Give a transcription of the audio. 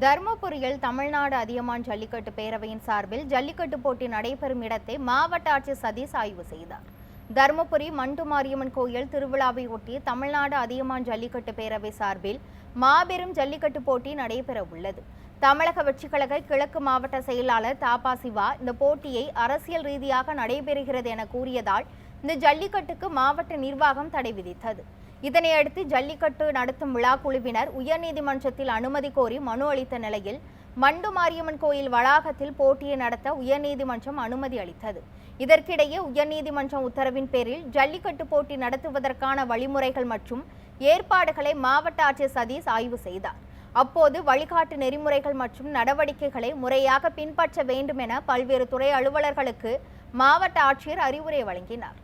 தர்மபுரியில் தமிழ்நாடு அதியமான் ஜல்லிக்கட்டு பேரவையின் சார்பில் ஜல்லிக்கட்டு போட்டி நடைபெறும் இடத்தை மாவட்ட ஆட்சியர் சதீஷ் ஆய்வு செய்தார். தர்மபுரி மண்டு மாரியம்மன் கோயில் திருவிழாவை ஒட்டி தமிழ்நாடு அதியமான் ஜல்லிக்கட்டு பேரவை சார்பில் மாபெரும் ஜல்லிக்கட்டு போட்டி நடைபெற உள்ளது. தமிழக வெற்றிக் கழக கிழக்கு மாவட்ட செயலாளர் தாபா சிவா இந்த போட்டியை அரசியல் ரீதியாக நடைபெறுகிறது என கூறியதால் இந்த ஜல்லிக்கட்டுக்கு மாவட்ட நிர்வாகம் தடை விதித்தது. இதனையடுத்து ஜல்லிக்கட்டு நடத்தும் விழா குழுவினர் உயர்நீதிமன்றத்தில் அனுமதி கோரி மனு அளித்த நிலையில் மண்டு மாரியம்மன் கோயில் வளாகத்தில் போட்டியை நடத்த உயர்நீதிமன்றம் அனுமதி அளித்தது. இதற்கிடையே உயர்நீதிமன்றம் உத்தரவின் பேரில் ஜல்லிக்கட்டு போட்டி நடத்துவதற்கான வழிமுறைகள் மற்றும் ஏற்பாடுகளை மாவட்ட ஆட்சியர் சதீஷ் ஆய்வு செய்தார். அப்போது வழிகாட்டு நெறிமுறைகள் மற்றும் நடவடிக்கைகளை முறையாக பின்பற்ற வேண்டும் என பல்வேறு துறை அலுவலர்களுக்கு மாவட்ட ஆட்சியர் அறிவுரை வழங்கினார்.